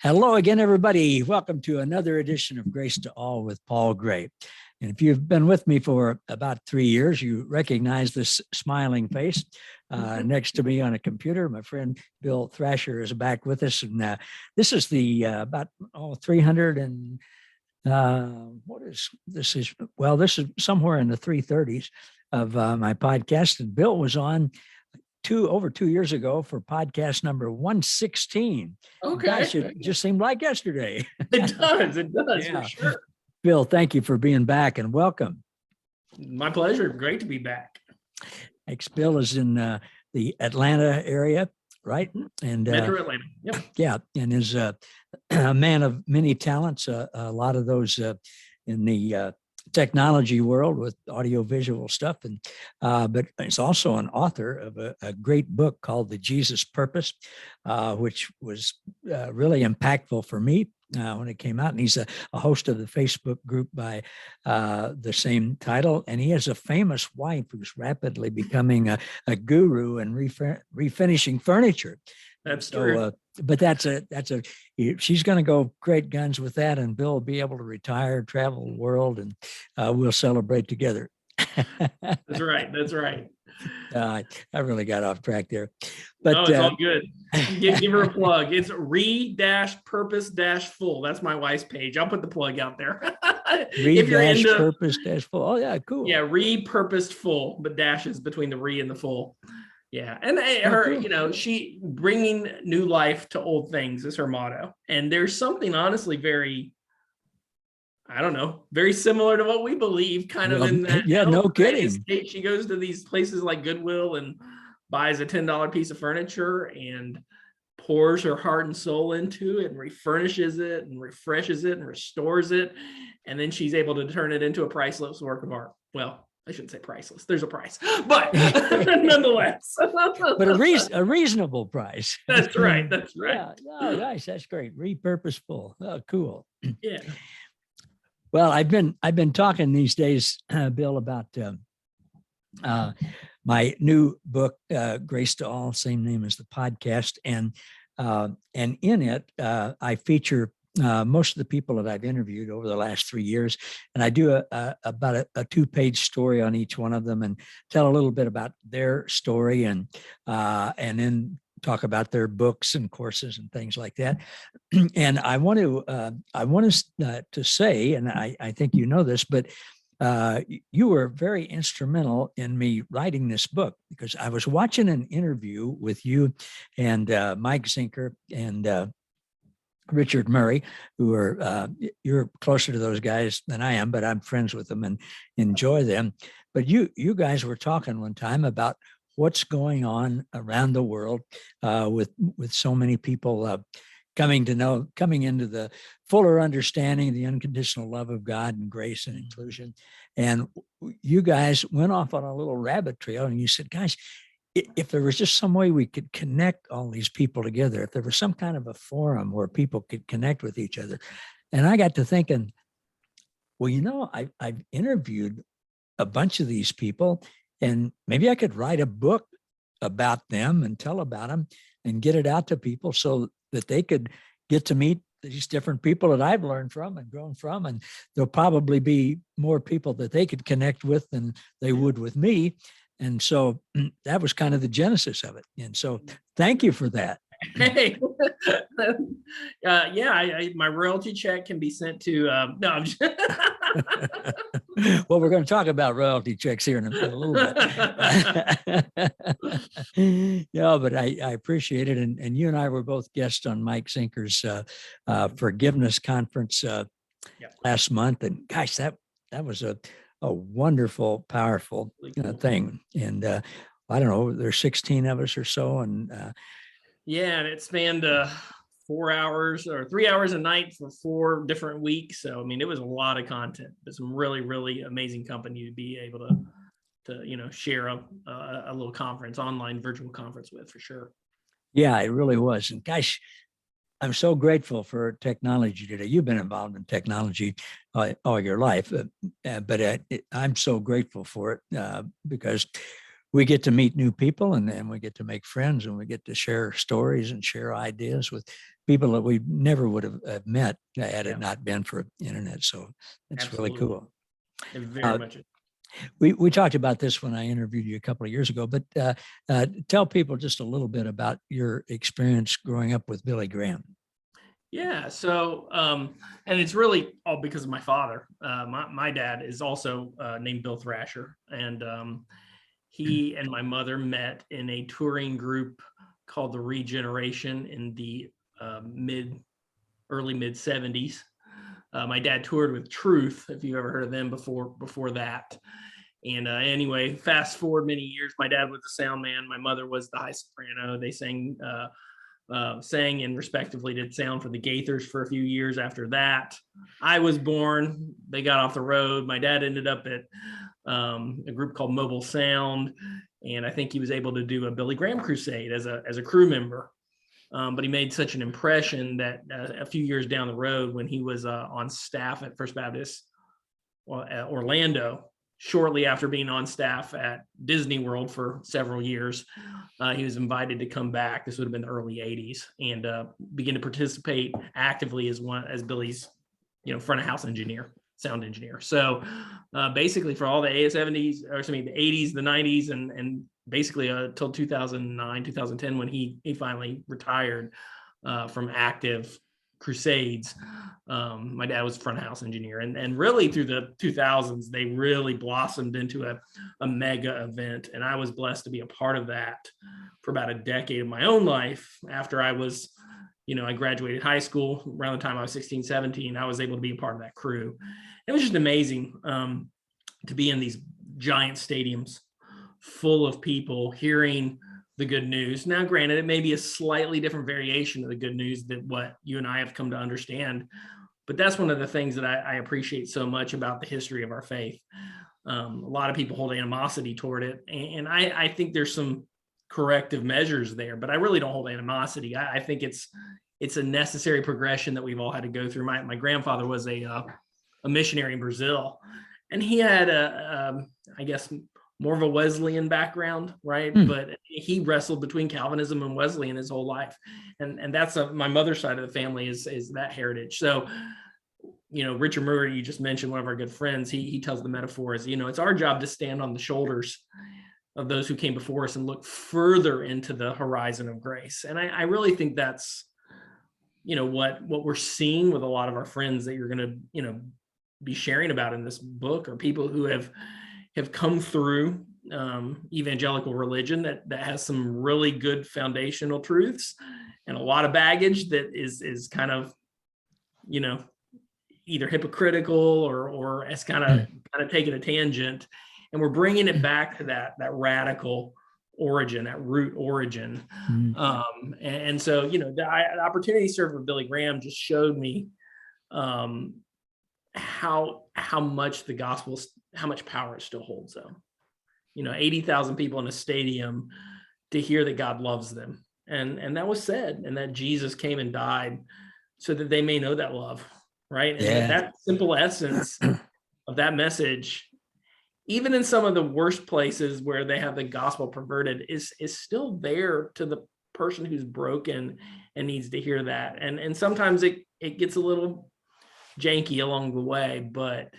Hello again, everybody. Welcome to another edition of Grace to All with Paul Gray. And if you've been with me for about 3 years, you recognize this smiling face next to me on a computer. My friend Bill Thrasher is back with us. And this is the about 300 and what is this? This is somewhere in the 330s of my podcast. And Bill was on over 2 years ago for podcast number 116. Okay. Gosh, it just seemed like yesterday. It does. Yeah. For sure. Bill, thank you for being back and welcome. My pleasure. Great to be back. Thanks. Bill is in the Atlanta area, right? And Metro Atlanta. Yep. Yeah, and is a man of many talents. A lot of those in the technology world with audio-visual stuff, and but he's also an author of a great book called The Jesus Purpose, which was really impactful for me when it came out. And he's a host of the Facebook group by the same title, and he has a famous wife who's rapidly becoming a guru and refinishing furniture. That's true. But she's going to go great guns with that, and Bill will be able to retire, travel the world, and we'll celebrate together. That's right. I really got off track there, but no, it's all good. Give her a plug. It's re-purpose-full. That's my wife's page. I'll put the plug out there. Re-purpose-full. Oh yeah, cool. Yeah, repurposed full, but dashes between the re and the full. Yeah, and her, she bringing new life to old things is her motto. And there's something honestly very similar to what we believe, kind of in that. Yeah, no kidding. State. She goes to these places like Goodwill and buys a $10 piece of furniture and pours her heart and soul into it and refurnishes it and refreshes it and restores it. And then she's able to turn it into a priceless work of art. Well, I shouldn't say priceless. There's a price, but nonetheless. But a reasonable price. That's right. Yeah. Oh, nice. That's great. Repurposeful. Oh, cool. Yeah. Well, I've been talking these days, Bill, about my new book, Grace to All, same name as the podcast, and in it, I feature most of the people that I've interviewed over the last 3 years, and I do about a 2-page story on each one of them, and tell a little bit about their story, and then talk about their books and courses and things like that. And I want to say, and I think you know this, but you were very instrumental in me writing this book, because I was watching an interview with you and Mike Zinker and Richard Murray, who are you're closer to those guys than I am, but I'm friends with them and enjoy them. But you guys were talking one time about what's going on around the world with so many people coming into the fuller understanding of the unconditional love of God and grace and inclusion. And you guys went off on a little rabbit trail, and you said, guys, if there was just some way we could connect all these people together, if there was some kind of a forum where people could connect with each other. And I got to thinking, well, I've interviewed a bunch of these people, and maybe I could write a book about them and tell about them and get it out to people so that they could get to meet these different people that I've learned from and grown from. And there'll probably be more people that they could connect with than they would with me. And so that was kind of the genesis of it. And so thank you for that. Hey, my royalty check can be sent to, no, I'm just Well, we're going to talk about royalty checks here in a little bit. Yeah, but I appreciate it. And you and I were both guests on Mike Zinker's forgiveness conference last month. And gosh, that was a wonderful, powerful thing. And I don't know, there's 16 of us or so. And and it spanned 4 hours or 3 hours a night for 4 different weeks. So, I mean, it was a lot of content. It's some really, really amazing company to be able to share a little conference, online virtual conference with, for sure. Yeah, it really was. And gosh, I'm so grateful for technology today. You've been involved in technology all your life, but I'm so grateful for it because we get to meet new people, and then we get to make friends, and we get to share stories and share ideas with people that we never would have met had it not been for internet. So it's Absolutely. really cool. It very much. We talked about this when I interviewed you a couple of years ago, but tell people just a little bit about your experience growing up with Billy Graham. Yeah. So, and it's really all because of my father. My dad is also named Bill Thrasher, and he and my mother met in a touring group called the Regeneration in the early mid 70s. My dad toured with Truth, if you ever heard of them before that. And anyway, fast forward many years, my dad was the sound man, my mother was the high soprano. They sang and respectively did sound for the Gaithers for a few years after that. I was born, they got off the road. My dad ended up at a group called Mobile Sound, and I think he was able to do a Billy Graham crusade as a crew member. But he made such an impression that a few years down the road, when he was on staff at First Baptist Orlando, shortly after being on staff at Disney World for several years, he was invited to come back. This would have been the early 80s, and begin to participate actively as Billy's, front of house engineer, sound engineer. So basically for all the 70s, the 80s, the 90s, and basically until 2009, 2010, when he finally retired from active crusades. My dad was front of house engineer, and really through the 2000s, they really blossomed into a mega event. And I was blessed to be a part of that for about a decade of my own life. After I was, I graduated high school around the time I was 16, 17, I was able to be a part of that crew. It was just amazing to be in these giant stadiums full of people hearing the good news. Now, granted, it may be a slightly different variation of the good news than what you and I have come to understand, but that's one of the things that I appreciate so much about the history of our faith. A lot of people hold animosity toward it, and I think there's some corrective measures there, but I really don't hold animosity. I think it's a necessary progression that we've all had to go through. My grandfather was a missionary in Brazil, and he had I guess more of a Wesleyan background, right? But he wrestled between Calvinism and Wesleyan his whole life. And that's my mother's side of the family is that heritage. So, Richard Murray, you just mentioned, one of our good friends, he tells the metaphor is, it's our job to stand on the shoulders of those who came before us and look further into the horizon of grace. And I really think that's, what we're seeing with a lot of our friends that you're going to, be sharing about in this book, are people who have come through evangelical religion that has some really good foundational truths and a lot of baggage that is kind of, either hypocritical or it's kind of taking a tangent, and we're bringing it back to that radical origin, that root origin. And so, the opportunity to serve with Billy Graham just showed me how much the gospel, how much power it still holds, though. 80,000 people in a stadium to hear that God loves them, and that was said, and that Jesus came and died so that they may know that love, right? And that simple essence of that message, even in some of the worst places where they have the gospel perverted, is still there to the person who's broken and needs to hear that. And sometimes it gets a little janky along the way, but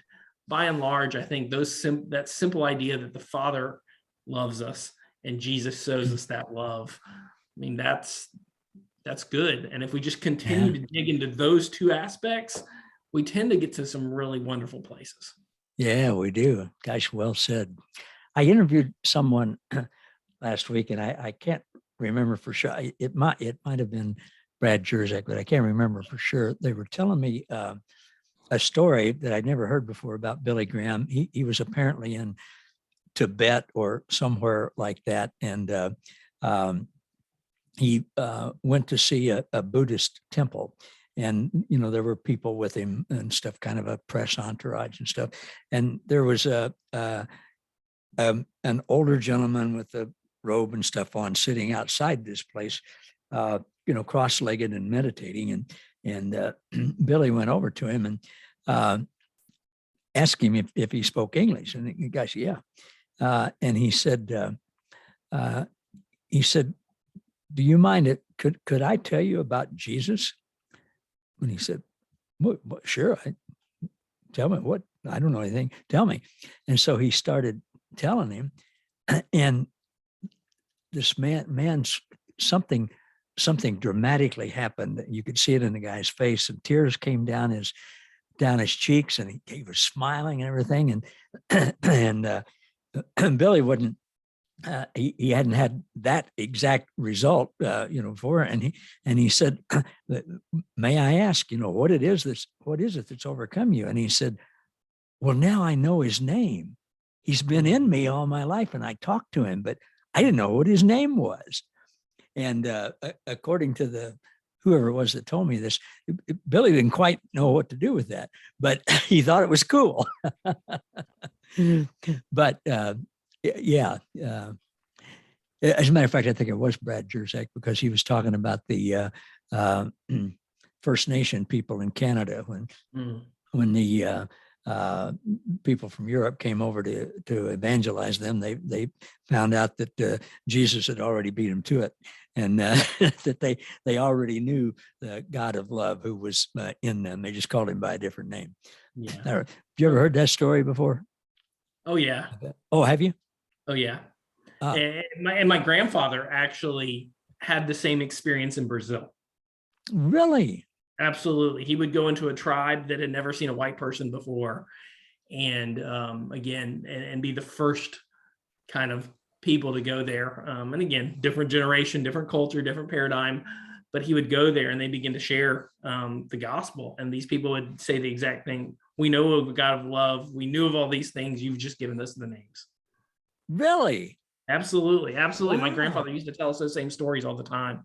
by and large, I think that simple idea that the Father loves us and Jesus shows us that love, that's good. And if we just continue to dig into those two aspects, we tend to get to some really wonderful places. Yeah, we do. Gosh, well said. I interviewed someone last week, and I can't remember for sure. It might have been Brad Jerzak, but I can't remember for sure. They were telling me a story that I'd never heard before about Billy Graham. He was apparently in Tibet or somewhere like that, and he went to see a Buddhist temple, and there were people with him and stuff, kind of a press entourage and stuff. And there was an older gentleman with a robe and stuff on, sitting outside this place, cross-legged and meditating. And Billy went over to him and asked him if he spoke English. And the guy said, yeah. And he said, he said, "Do you mind it? Could I tell you about Jesus?" And he said, "What, sure. Tell me what. I don't know anything. Tell me." And so he started telling him, and this man's something dramatically happened. You could see it in the guy's face, and tears came down his cheeks, and he was smiling and everything. And Billy wouldn't. He hadn't had that exact result, before. And he said, "May I ask, what it is that's overcome you?" And he said, "Well, now I know his name. He's been in me all my life, and I talked to him, but I didn't know what his name was." And according to whoever it was that told me this, Billy didn't quite know what to do with that, but he thought it was cool. But yeah. As a matter of fact, I think it was Brad Jerzak, because he was talking about the First Nation people in Canada when the people from Europe came over to evangelize them. They found out that Jesus had already beat them to it, and that they already knew the God of love who was in them. They just called him by a different name. Yeah. Have you ever heard that story before? Oh yeah. Oh, have you? Oh yeah. And my grandfather actually had the same experience in Brazil. Really? Absolutely. He would go into a tribe that had never seen a white person before, and and be the first kind of people to go there. And again, different generation, different culture, different paradigm. But he would go there, and they begin to share the gospel. And these people would say the exact thing: "We know of a God of love. We knew of all these things. You've just given us the names." Really? Absolutely. Absolutely. Wow. My grandfather used to tell us those same stories all the time.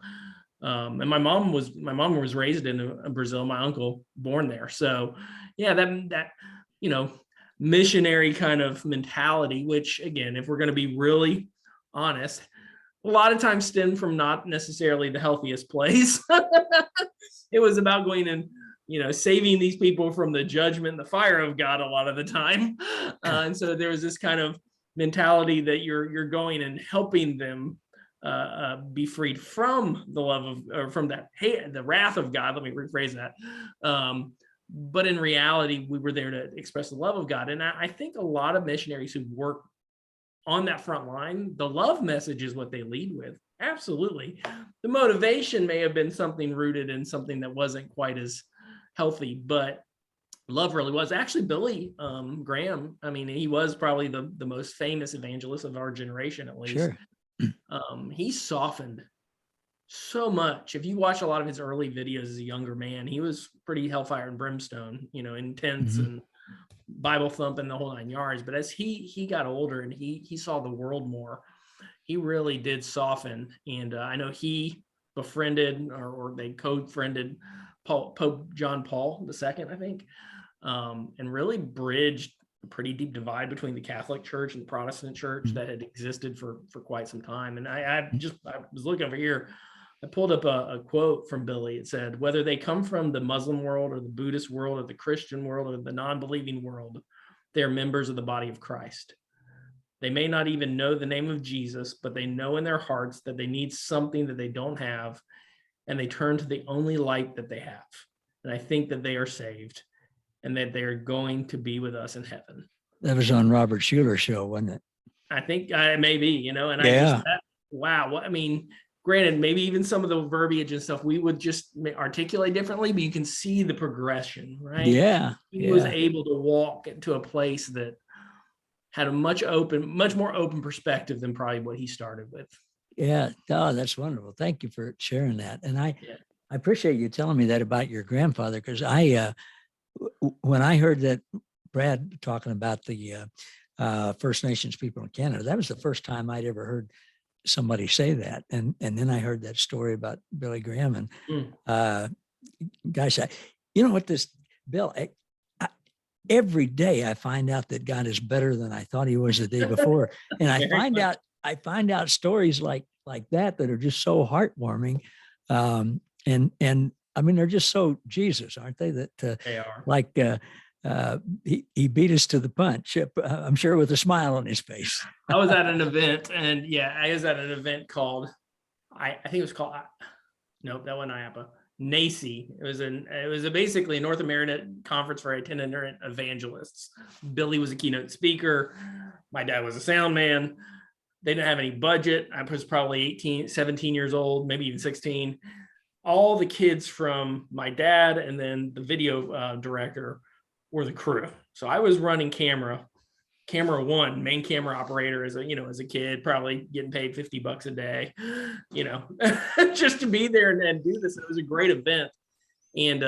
And my mom was raised in Brazil, my uncle born there. So yeah, that missionary kind of mentality, which again, if we're going to be really honest, a lot of times stem from not necessarily the healthiest place. It was about going and saving these people from the judgment and the fire of God a lot of the time. And so there was this kind of mentality that you're going and helping them be freed from the love of, or from that the wrath of God. Let me rephrase that. But in reality, we were there to express the love of God. And I think a lot of missionaries who work on that front line, the love message is what they lead with. Absolutely. The motivation may have been something rooted in something that wasn't quite as healthy, but love really was. Actually, Billy Graham, I mean, he was probably the most famous evangelist of our generation, at least. Sure. He softened so much. If you watch a lot of his early videos as a younger man, he was pretty hellfire and brimstone, intense and Bible thumping the whole 9 yards. But as he got older and he saw the world more, he really did soften. And I know he befriended or they co-friended Pope John Paul II, I think, and really bridged a pretty deep divide between the Catholic Church and the Protestant Church that had existed for quite some time. And I was looking over here. I pulled up a quote from Billy. It said, "Whether they come from the Muslim world or the Buddhist world or the Christian world or the non-believing world, they are members of the body of Christ. They may not even know the name of Jesus, but they know in their hearts that they need something that they don't have, and they turn to the only light that they have. And I think that they are saved and that they're going to be with us in heaven." That was on Robert Schuler's show, wasn't it? I think it may be, and Yeah. wow. I mean, granted, maybe even some of the verbiage and stuff we would just articulate differently, but you can see the progression, right? Yeah. He was able to walk into a place that had a much more open perspective than probably what he started with. Yeah. Oh, that's wonderful. Thank you for sharing that. And I appreciate you telling me that about your grandfather, because when I heard that Brad talking about the First Nations people in Canada, that was the first time I'd ever heard somebody say that. And then I heard that story about Billy Graham, and guys, you know what, this Bill, every day I find out that God is better than I thought he was the day before. And I find out stories like that are just so heartwarming. And I mean, they're just so Jesus, aren't they? That They are. like he beat us to the punch. I'm sure with a smile on his face. I was at an event, and I was at an event called, I think it was called, nope, that wasn't IAPA. NACI. It was basically a North American conference for itinerant evangelists. Billy was a keynote speaker. My dad was a sound man. They didn't have any budget. I was probably 17 years old, maybe even 16. All the kids from my dad and then the video director were the crew. So I was running camera one, main camera operator as a kid, probably getting paid $50 a day, just to be there and do this. It was a great event. And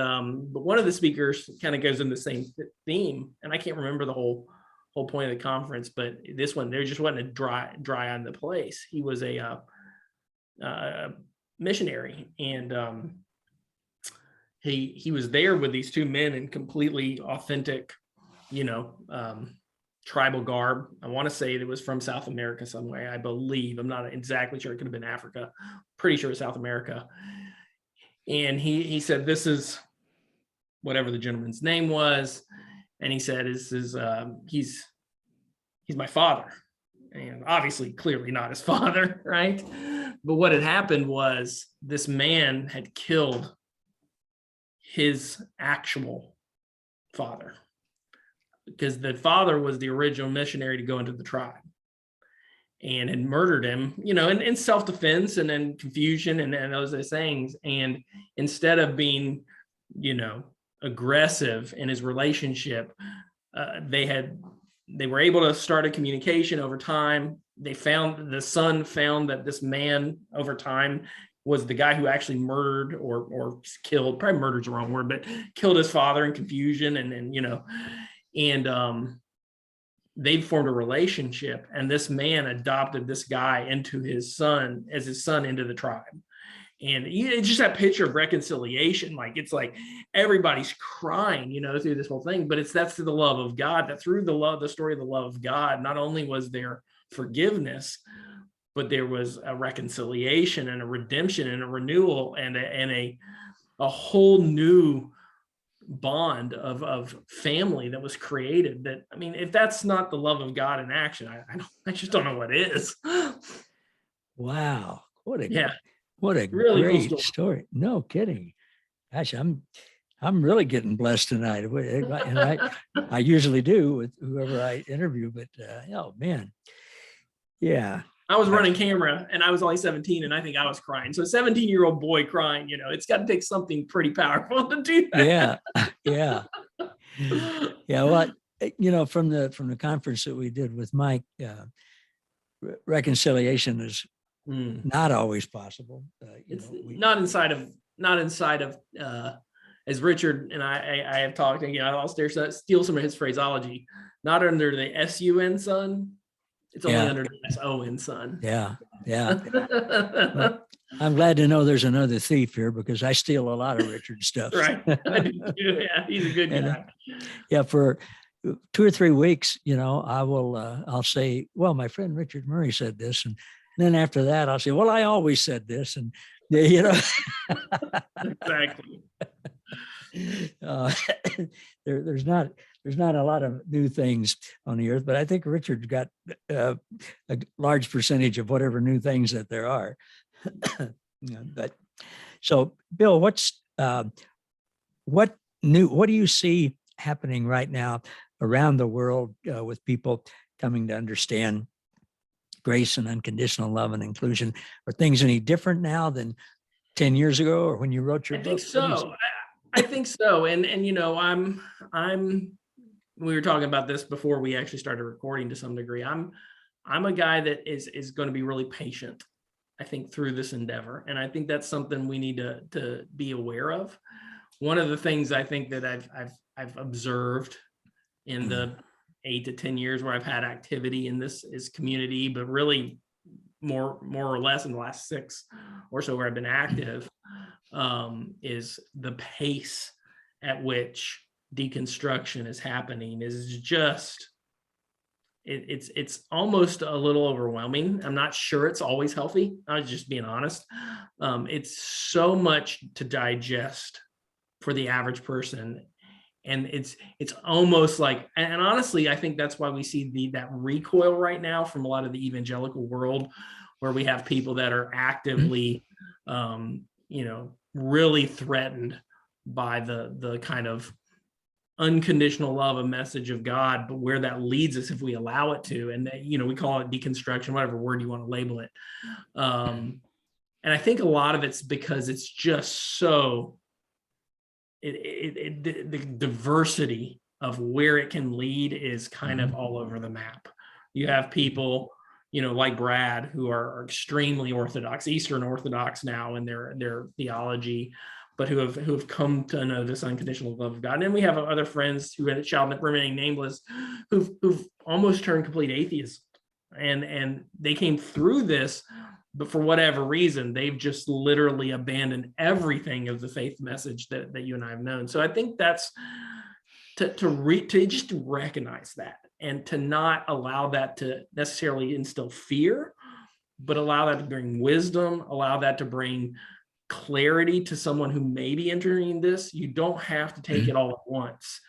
but one of the speakers kind of goes in the same theme, and I can't remember the whole point of the conference, but this one, there just wasn't a dry on the place. He was a missionary, and he was there with these two men in completely authentic, tribal garb. I want to say it was from South America some way, I believe. I'm not exactly sure. It could have been Africa. Pretty sure it's South America. And he said, this is whatever the gentleman's name was. And he said, this is, he's my father. And obviously, clearly not his father, right? But what had happened was this man had killed his actual father, because the father was the original missionary to go into the tribe, and had murdered him, in self-defense and then confusion and those things. And instead of being, aggressive in his relationship, they were able to start a communication over time. The son found that this man over time was the guy who actually murdered or killed, probably murdered's the wrong word, but killed his father in confusion. And they formed a relationship, and this man adopted this guy into his son into the tribe. And it's just that picture of reconciliation. It's like everybody's crying, through this whole thing, but that's through the love of God, that through the story of the love of God, not only was there forgiveness, but there was a reconciliation and a redemption and a renewal and a whole new bond of family that was created. That, I mean, if that's not the love of God in action, I just don't know what is. Wow. What a really great cool story. No kidding. Gosh, I'm really getting blessed tonight. And I usually do with whoever I interview, but oh man. Yeah. I was running camera, and I was only 17, and I think I was crying. So a 17-year-old boy crying, it's got to take something pretty powerful to do that. Yeah. Well, from the conference that we did with Mike, reconciliation is not always possible. Not inside of as Richard and I have talked, and I'll steal some of his phraseology. Not under the S-U-N son. It's only under the S-O-N son. Yeah. Well, I'm glad to know there's another thief here, because I steal a lot of Richard's stuff. Right. I do too. Yeah, he's a good guy. For 2 or 3 weeks, I'll say, well, my friend Richard Murray said this. And then after that, I'll say, well, I always said this. And, Exactly. There's not a lot of new things on the earth, but I think Richard's got a large percentage of whatever new things that there are. But so, Bill, what do you see happening right now around the world with people coming to understand grace and unconditional love and inclusion? Are things any different now than 10 years ago, or when you wrote your book? I think so. And we were talking about this before we actually started recording to some degree. I'm a guy that is going to be really patient, I think, through this endeavor. And I think that's something we need to be aware of. One of the things I think that I've observed in the 8 to 10 years where I've had activity in this community, but really more or less in the last 6 or so where I've been active, is the pace at which deconstruction is happening is just, it's almost a little overwhelming. I'm not sure it's always healthy. I was just being honest. It's so much to digest for the average person. And it's almost like, and honestly, I think that's why we see that recoil right now from a lot of the evangelical world, where we have people that are actively, really threatened by the kind of unconditional love, a message of God, but where that leads us if we allow it to. And that, we call it deconstruction, whatever word you want to label it. And I think a lot of it's because it's just so, the diversity of where it can lead is kind of all over the map. You have people, like Brad, who are extremely Orthodox, Eastern Orthodox now in their theology, but who have come to know this unconditional love of God. And then we have other friends who shall remain nameless, who've almost turned complete atheists, and they came through this, but for whatever reason, they've just literally abandoned everything of the faith message that you and I have known. So I think that's to just recognize that, and to not allow that to necessarily instill fear, but allow that to bring wisdom, allow that to bring clarity to someone who may be entering this. You don't have to take it all at once.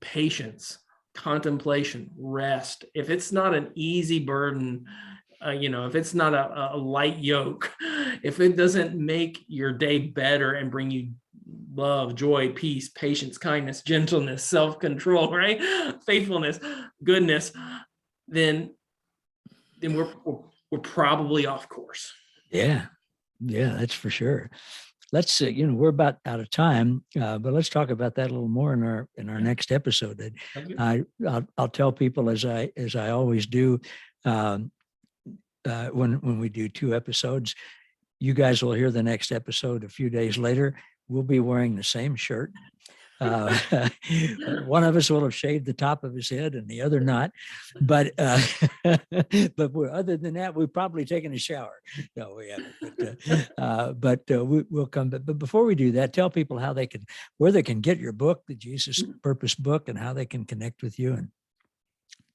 Patience, contemplation, rest. If it's not an easy burden, if it's not a light yoke, if it doesn't make your day better and bring you love, joy, peace, patience, kindness, gentleness, self-control, right? Faithfulness, goodness, then we're probably off course. Yeah, that's for sure. Let's we're about out of time, but let's talk about that a little more in our next episode. I'll tell people, as I always do, when we do 2 episodes, you guys will hear the next episode a few days later. We'll be wearing the same shirt. One of us will have shaved the top of his head and the other not, but other than that, we've probably taken a shower. No, we haven't. But we'll come. But before we do that, tell people where they can get your book, the Jesus Purpose book, and how they can connect with you.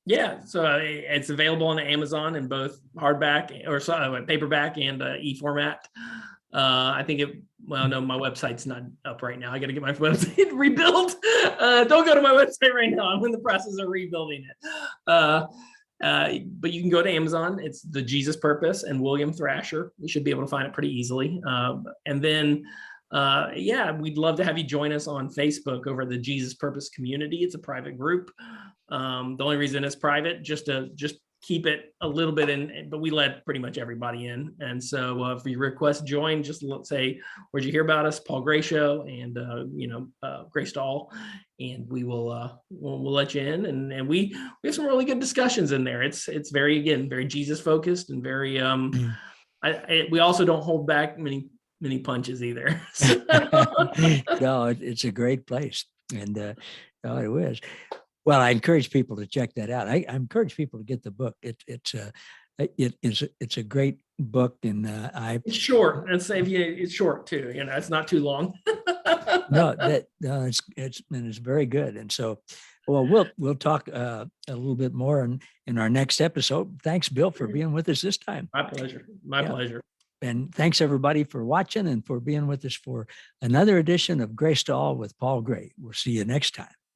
Yeah, so it's available on Amazon in both hardback or paperback and e-format. I think my website's not up right now. I got to get my website rebuilt. Don't go to my website right now. I'm in the process of rebuilding it. But you can go to Amazon. It's The Jesus Purpose and William Thrasher. You should be able to find it pretty easily. And then, we'd love to have you join us on Facebook over the Jesus Purpose community. It's a private group. The only reason it's private, just keep it a little bit in, but we let pretty much everybody in. And so if you request join, just say, where'd you hear about us? Paul Gray Show, and Grace to All, and we will we'll let you in. And we have some really good discussions in there. It's very Jesus focused, and very we also don't hold back many punches either. No, it's a great place, and it is. Well, I encourage people to check that out. I encourage people to get the book. It's a great book, and it's short. And it's short too. It's not too long. It's very good. And so, well, we'll talk a little bit more in our next episode. Thanks, Bill, for being with us this time. My pleasure. My pleasure. And thanks everybody for watching and for being with us for another edition of Grace to All with Paul Gray. We'll see you next time.